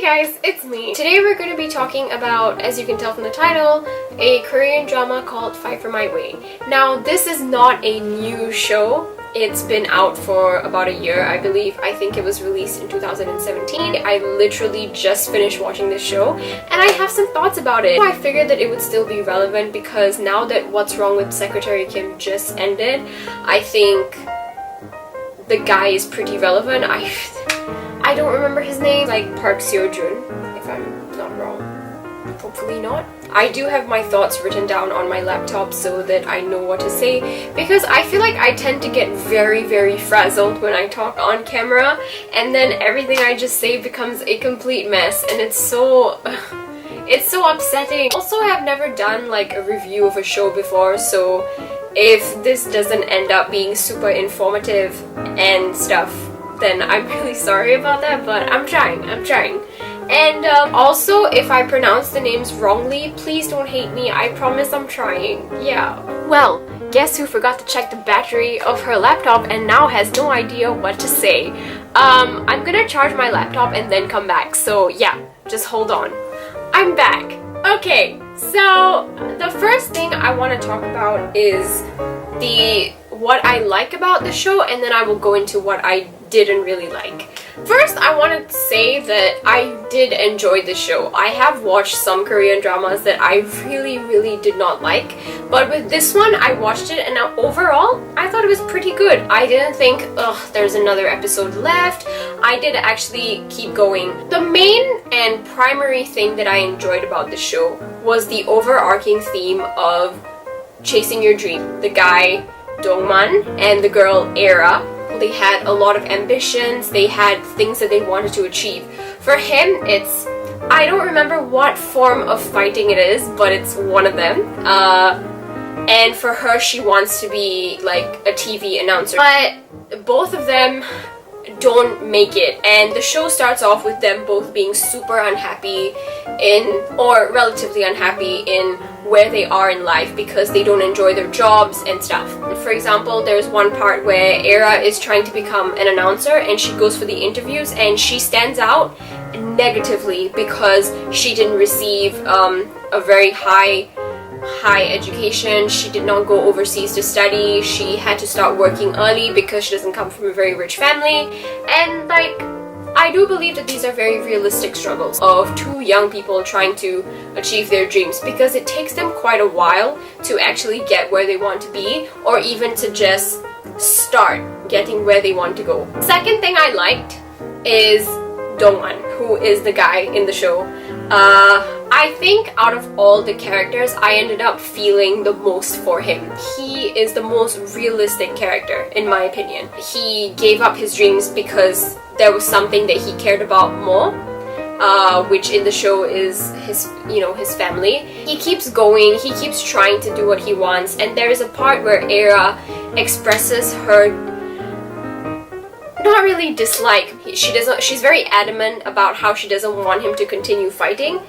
guys, it's me. Today we're going to be talking about, as you can tell from the title, a Korean drama called Fight for My Way. Now, this is not a new show. It's been out for about a year, I believe. I think it was released in 2017. I literally just finished watching this show and I have some thoughts about it. I figured that it would still be relevant because now that What's Wrong with Secretary Kim just ended, I think the guy is pretty relevant. I don't remember his name, like Park Seo-joon, if I'm not wrong. Hopefully not. I do have my thoughts written down on my laptop so that I know what to say, because I feel like I tend to get very frazzled when I talk on camera, and then everything I just say becomes a complete mess, and it's so upsetting. Also, I've never done like a review of a show before, so if this doesn't end up being super informative and stuff, then I'm really sorry about that, but I'm trying. And also, if I pronounce the names wrongly, please don't hate me. I promise I'm trying. Yeah. Well, guess who forgot to check the battery of her laptop and now has no idea what to say? I'm gonna charge my laptop and then come back. So yeah, just hold on. I'm back. Okay, so the first thing I want to talk about is what I like about the show, and then I will go into what I didn't really like. First, I want to say that I did enjoy the show. I have watched some Korean dramas that I really did not like, but with this one, I watched it and now overall, I thought it was pretty good. I didn't think, ugh, there's another episode left. I did actually keep going. The main and primary thing that I enjoyed about the show was the overarching theme of chasing your dream. The guy, Dongman, and the girl, Era, they had a lot of ambitions, they had things that they wanted to achieve. For him, it's, I don't remember what form of fighting it is, but it's one of them. And for her, she wants to be like a TV announcer. But both of them don't make it, and the show starts off with them both being super unhappy or relatively unhappy in where they are in life because they don't enjoy their jobs and stuff. For example, there's one part where Era is trying to become an announcer and she goes for the interviews and she stands out negatively because she didn't receive a very high education. She did not go overseas to study. She had to start working early because she doesn't come from a very rich family. And like, I do believe that these are very realistic struggles of two young people trying to achieve their dreams, because it takes them quite a while to actually get where they want to be, or even to just start getting where they want to go. Second thing I liked is Dongwon, who is the guy in the show. I think out of all the characters, I ended up feeling the most for him. He is the most realistic character, in my opinion. He gave up his dreams because there was something that he cared about more, which in the show is his family. He keeps going, he keeps trying to do what he wants, and there is a part where Era expresses her not really dislike. She's very adamant about how she doesn't want him to continue fighting.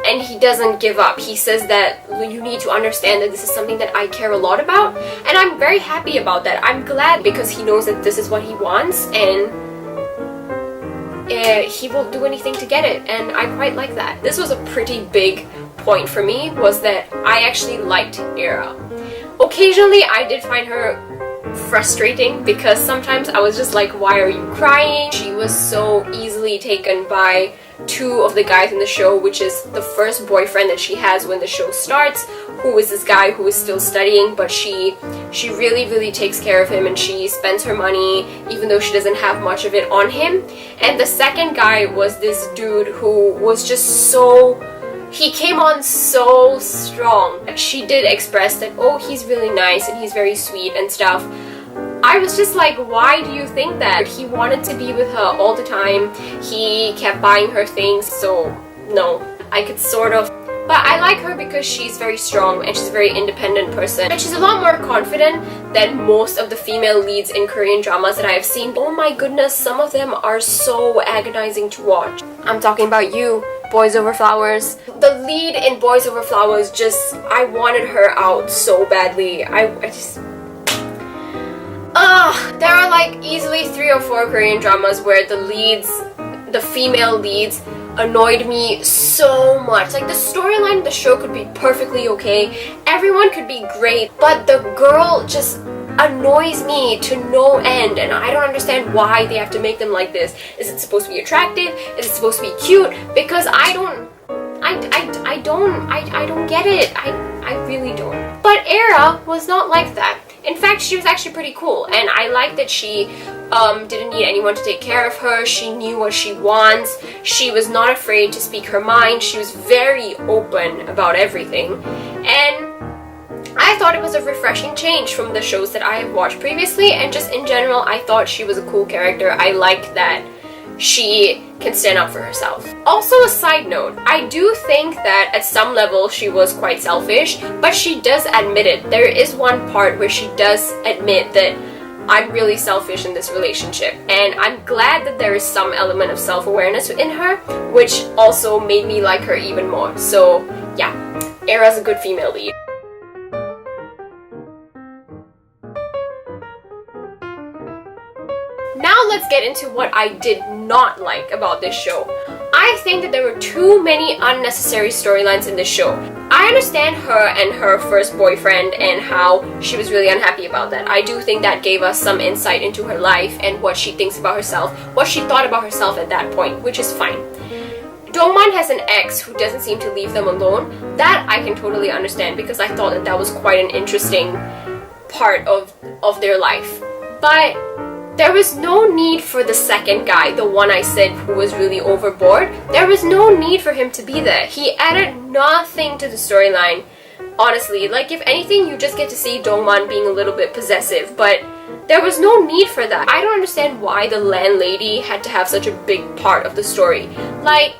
And he doesn't give up. He says that you need to understand that this is something that I care a lot about, and I'm very happy about that. I'm glad because he knows that this is what he wants, and he will do anything to get it, and I quite like that. This was a pretty big point for me, was that I actually liked Era. Occasionally I did find her frustrating because sometimes I was just like, why are you crying? She was so easily taken by two of the guys in the show, which is the first boyfriend that she has when the show starts, who is this guy who is still studying, but she really takes care of him and she spends her money even though she doesn't have much of it on him. And the second guy was this dude who was just he came on so strong. She did express that, oh, he's really nice and he's very sweet and stuff. I was just like, why do you think that? He wanted to be with her all the time. He kept buying her things, so no, I could sort of. But I like her because she's very strong and she's a very independent person. And she's a lot more confident than most of the female leads in Korean dramas that I have seen. Oh my goodness, some of them are so agonizing to watch. I'm talking about you, Boys Over Flowers. The lead in Boys Over Flowers, I wanted her out so badly. There are like easily 3 or 4 Korean dramas where the leads the female leads annoyed me so much. Like, the storyline of the show could be perfectly okay, everyone could be great, but the girl just annoys me to no end, and I don't understand why they have to make them like this. Is it supposed to be attractive? Is it supposed to be cute? Because I don't get it. I really don't. But Era was not like that. In fact, she was actually pretty cool, and I like that she didn't need anyone to take care of her. She knew what she wants. She was not afraid to speak her mind. She was very open about everything, and I thought it was a refreshing change from the shows that I have watched previously, and just in general, I thought she was a cool character. I liked that she can stand up for herself. Also, a side note, I do think that at some level she was quite selfish, but she does admit it. There is one part where she does admit that I'm really selfish in this relationship, and I'm glad that there is some element of self-awareness in her, which also made me like her even more. So yeah, Era's a good female lead. Now let's get into what I did not like about this show. I think that there were too many unnecessary storylines in this show. I understand her and her first boyfriend and how she was really unhappy about that. I do think that gave us some insight into her life and what she thinks about herself, what she thought about herself at that point, which is fine. Dongman has an ex who doesn't seem to leave them alone. That I can totally understand, because I thought that that was quite an interesting part of their life. But there was no need for the second guy, the one I said who was really overboard. There was no need for him to be there. He added nothing to the storyline, honestly. Like, if anything, you just get to see Dongman being a little bit possessive, but there was no need for that. I don't understand why the landlady had to have such a big part of the story. Like,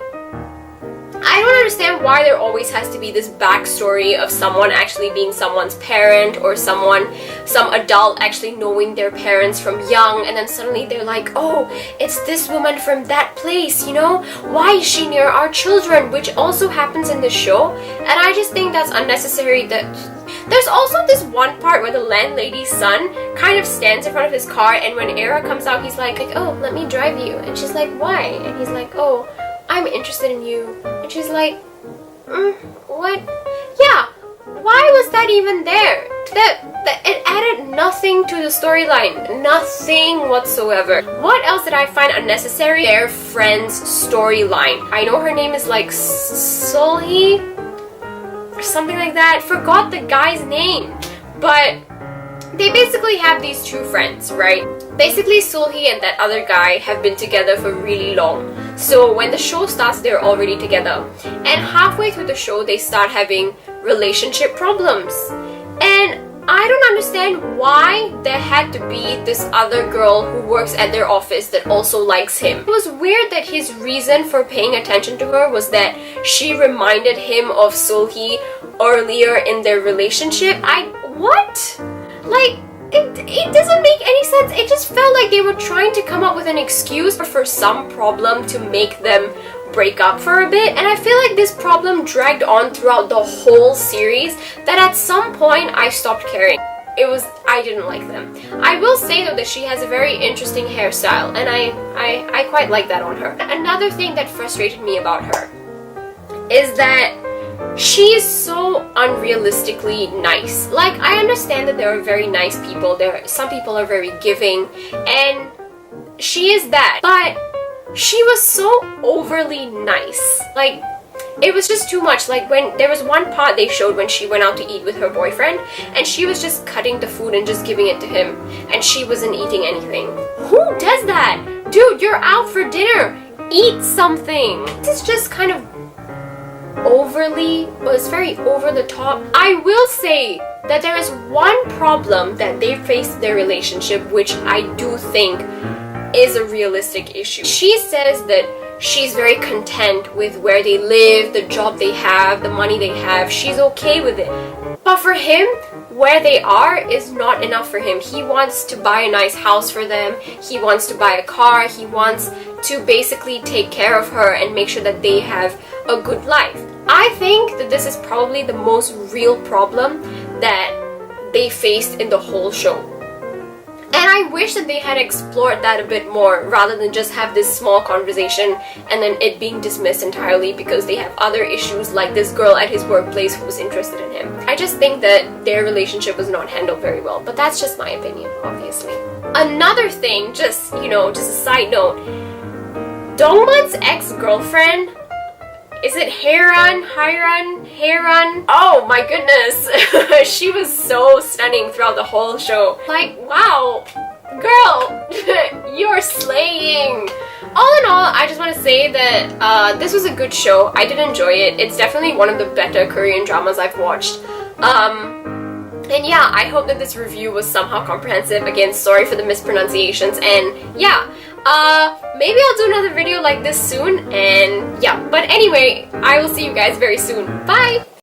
I don't understand why there always has to be this backstory of someone actually being someone's parent, or some adult actually knowing their parents from young, and then suddenly they're like, oh, it's this woman from that place, you know? Why is she near our children? Which also happens in the show, and I just think that's unnecessary. There's also this one part where the landlady's son kind of stands in front of his car, and when Era comes out, he's like, oh, let me drive you. And she's like, why? And he's like, oh, I'm interested in you. And she's like, what? Yeah, why was that even there? It added nothing to the storyline. Nothing whatsoever. What else did I find unnecessary? Their friend's storyline. I know her name is like Sulhi or something like that. Forgot the guy's name. But they basically have these two friends, right? Basically, Sulhi and that other guy have been together for really long. So when the show starts, they're already together. And halfway through the show, they start having relationship problems. And I don't understand why there had to be this other girl who works at their office that also likes him. It was weird that his reason for paying attention to her was that she reminded him of Sulhi earlier in their relationship. What? Like, it doesn't make any sense. It just felt like they were trying to come up with an excuse for some problem to make them break up for a bit, and I feel like this problem dragged on throughout the whole series, that at some point I stopped caring. I didn't like them. I will say though that she has a very interesting hairstyle, and I quite like that on her. Another thing that frustrated me about her is that she is so unrealistically nice. Like, I understand that there are very nice people. Some people are very giving, and she is that. But she was so overly nice. Like, it was just too much. Like, when there was one part they showed when she went out to eat with her boyfriend, and she was just cutting the food and just giving it to him, and she wasn't eating anything. Who does that? Dude, you're out for dinner. Eat something. This is just kind of was very over the top. I will say that there is one problem that they faced in their relationship, which I do think is a realistic issue. She says that she's very content with where they live, the job they have, the money they have. She's okay with it. But for him, where they are is not enough for him. He wants to buy a nice house for them. He wants to buy a car. He wants to basically take care of her and make sure that they have a good life. I think that this is probably the most real problem that they faced in the whole show. And I wish that they had explored that a bit more rather than just have this small conversation and then it being dismissed entirely because they have other issues like this girl at his workplace who was interested in him. I just think that their relationship was not handled very well, but that's just my opinion, obviously. Another thing, just a side note, Dongman's ex-girlfriend, is it Haerun? Oh my goodness. She was so stunning throughout the whole show. Like, wow, girl, you're slaying. All in all, I just want to say that this was a good show. I did enjoy it. It's definitely one of the better Korean dramas I've watched. And yeah, I hope that this review was somehow comprehensive. Again, sorry for the mispronunciations, and yeah, maybe I'll do another video like this soon, and yeah, but anyway, I will see you guys very soon. Bye!